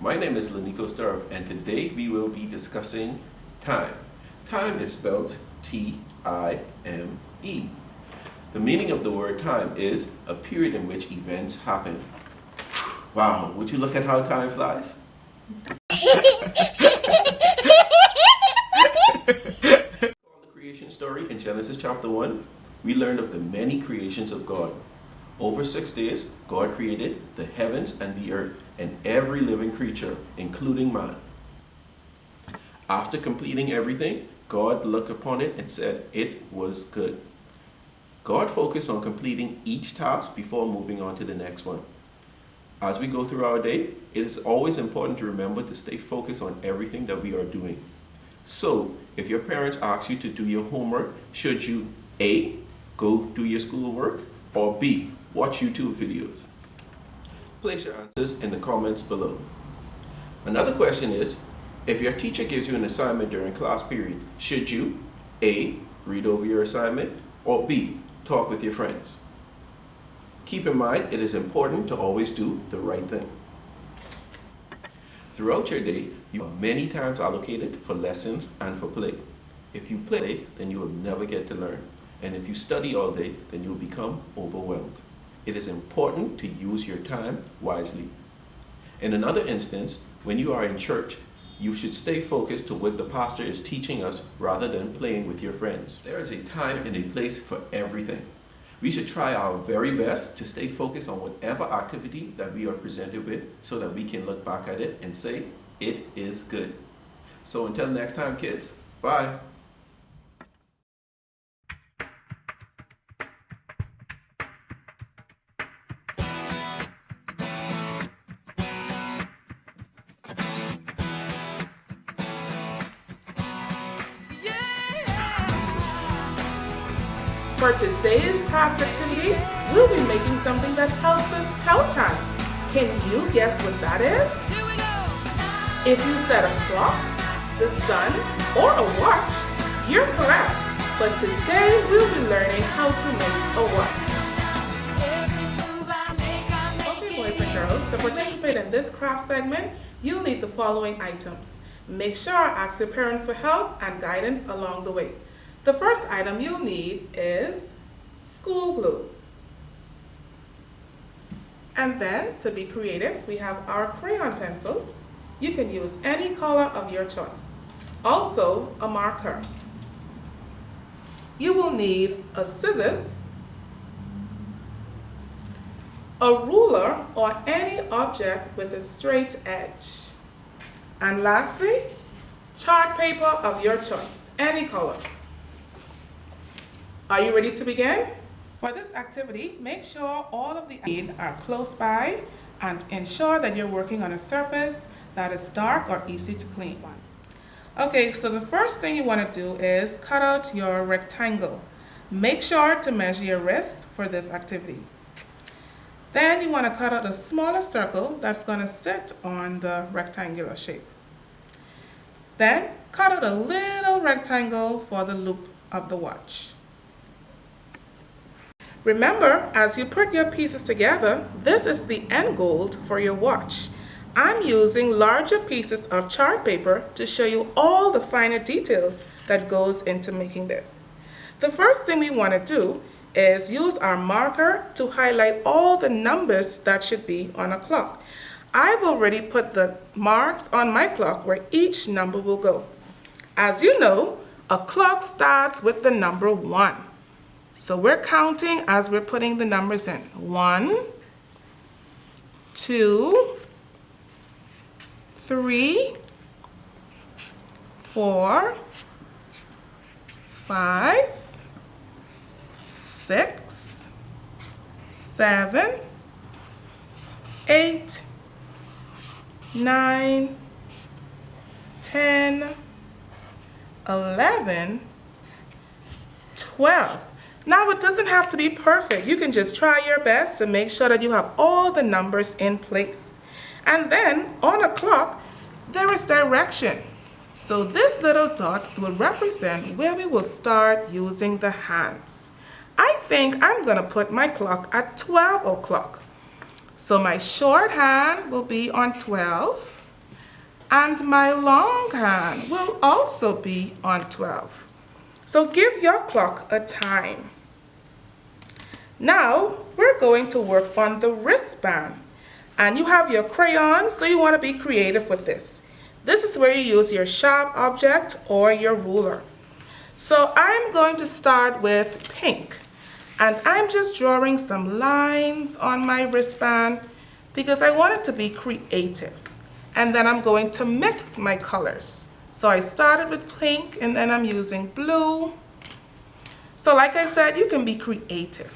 My name is Lanico Sturb, and today we will be discussing time. Time is spelled T-I-M-E. The meaning of the word time is a period in which events happen. Wow, would you look at how time flies? The creation story in Genesis chapter 1, we learned of the many creations of God. Over 6 days, God created the heavens and the earth and every living creature, including man. After completing everything, God looked upon it and said it was good. God focused on completing each task before moving on to the next one. As we go through our day, it is always important to remember to stay focused on everything that we are doing. So, if your parents ask you to do your homework, should you A, go do your schoolwork, or B, watch YouTube videos? Place your answers in the comments below. Another question is, if your teacher gives you an assignment during class period, should you A, read over your assignment, or B, talk with your friends? Keep in mind, it is important to always do the right thing. Throughout your day, you have many times allocated for lessons and for play. If you play, then you will never get to learn. And if you study all day, then you'll become overwhelmed. It is important to use your time wisely. In another instance, when you are in church, you should stay focused to what the pastor is teaching us rather than playing with your friends. There is a time and a place for everything. We should try our very best to stay focused on whatever activity that we are presented with so that we can look back at it and say, it is good. So until next time, kids, bye. For today's craft activity, we'll be making something that helps us tell time. Can you guess what that is? If you said a clock, the sun, or a watch, you're correct. But today we'll be learning how to make a watch. Okay, boys and girls, to participate in this craft segment, you'll need the following items. Make sure to ask your parents for help and guidance along the way. The first item you'll need is school glue. And then, to be creative, we have our crayon pencils. You can use any color of your choice. Also, a marker. You will need a scissors, a ruler, or any object with a straight edge. And lastly, chart paper of your choice, any color. Are you ready to begin? For this activity, make sure all of the items are close by and ensure that you're working on a surface that is dark or easy to clean. Okay, so the first thing you want to do is cut out your rectangle. Make sure to measure your wrist for this activity. Then you want to cut out a smaller circle that's going to sit on the rectangular shape. Then cut out a little rectangle for the loop of the watch. Remember, as you put your pieces together, this is the end goal for your watch. I'm using larger pieces of chart paper to show you all the finer details that goes into making this. The first thing we want to do is use our marker to highlight all the numbers that should be on a clock. I've already put the marks on my clock where each number will go. As you know, a clock starts with the number 1. So we're counting as we're putting the numbers in. 1, 2, 3, 4, 5, 6, 7, 8, 9, 10, 11, 12. Now it doesn't have to be perfect. You can just try your best to make sure that you have all the numbers in place. And then on a clock, there is direction. So this little dot will represent where we will start using the hands. I think I'm going to put my clock at 12 o'clock. So my short hand will be on 12. And my long hand will also be on 12. So give your clock a time. Now we're going to work on the wristband. And you have your crayon, so you want to be creative with this. This is where you use your sharp object or your ruler. So I'm going to start with pink. And I'm just drawing some lines on my wristband because I want it to be creative. And then I'm going to mix my colors. So I started with pink and then I'm using blue. So like I said, you can be creative.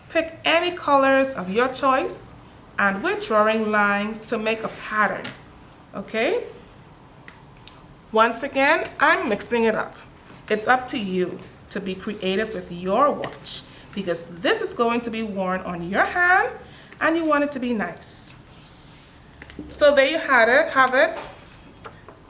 Pick any colors of your choice and we're drawing lines to make a pattern, okay? Once again, I'm mixing it up. It's up to you to be creative with your watch because this is going to be worn on your hand and you want it to be nice. So there you have it.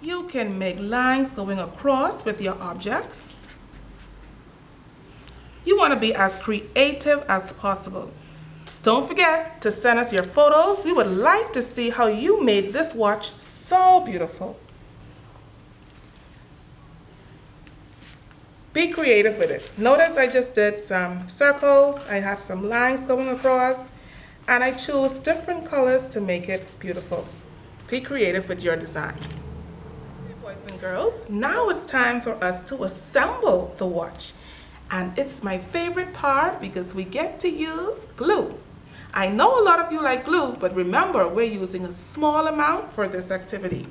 You can make lines going across with your object. You want to be as creative as possible. Don't forget to send us your photos. We would like to see how you made this watch so beautiful. Be creative with it. Notice I just did some circles. I had some lines going across. And I chose different colors to make it beautiful. Be creative with your design. Okay, boys and girls, now it's time for us to assemble the watch. And it's my favorite part because we get to use glue. I know a lot of you like glue, but remember we're using a small amount for this activity.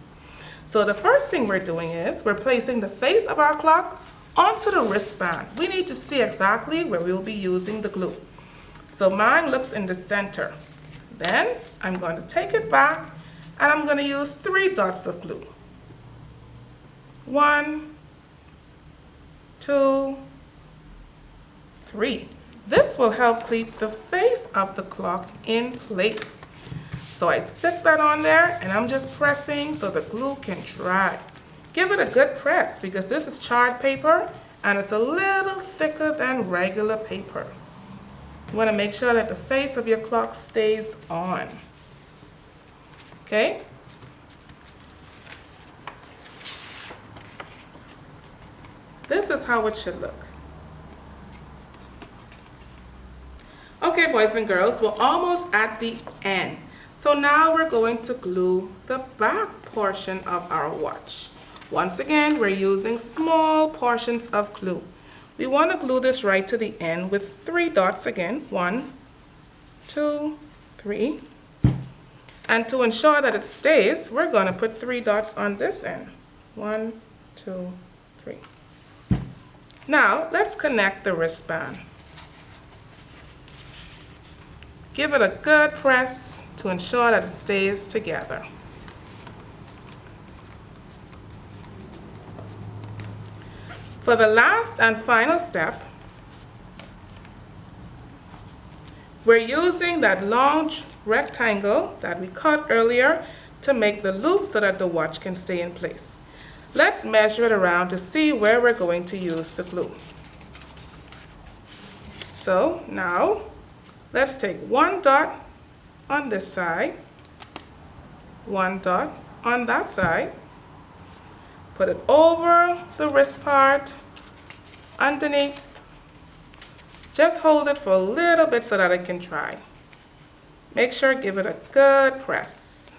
So the first thing we're doing is we're placing the face of our clock onto the wristband. We need to see exactly where we'll be using the glue. So mine looks in the center. Then I'm going to take it back and I'm going to use 3 dots of glue. 1, 2, 3. This will help keep the face of the clock in place. So I stick that on there and I'm just pressing so the glue can dry. Give it a good press because this is chart paper and it's a little thicker than regular paper. You want to make sure that the face of your clock stays on. Okay? This is how it should look. Okay, boys and girls, we're almost at the end. So now we're going to glue the back portion of our watch. Once again, we're using small portions of glue. We want to glue this right to the end with 3 dots again. 1, 2, 3. And to ensure that it stays, we're going to put 3 dots on this end. 1, 2, 3. Now, let's connect the wristband. Give it a good press to ensure that it stays together. For the last and final step, we're using that long rectangle that we cut earlier to make the loop so that the watch can stay in place. Let's measure it around to see where we're going to use the glue. So now, let's take 1 dot on this side, 1 dot on that side, put it over the wrist part, underneath. Just hold it for a little bit so that it can dry. Make sure, give it a good press.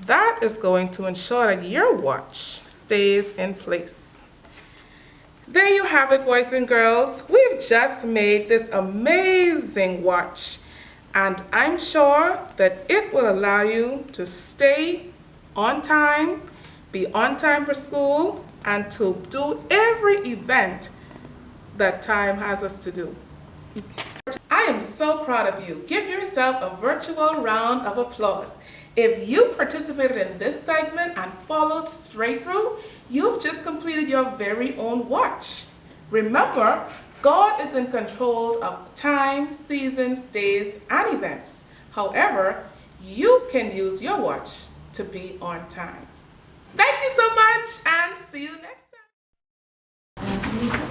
That is going to ensure that your watch stays in place. There you have it, boys and girls. We've just made this amazing watch. And I'm sure that it will allow you to stay on time, be on time for school, and to do every event that time has us to do. I am so proud of you. Give yourself a virtual round of applause. If you participated in this segment and followed straight through, you've just completed your very own watch. Remember, God is in control of time, seasons, days, and events. However, you can use your watch to be on time. Thank you so much and see you next time.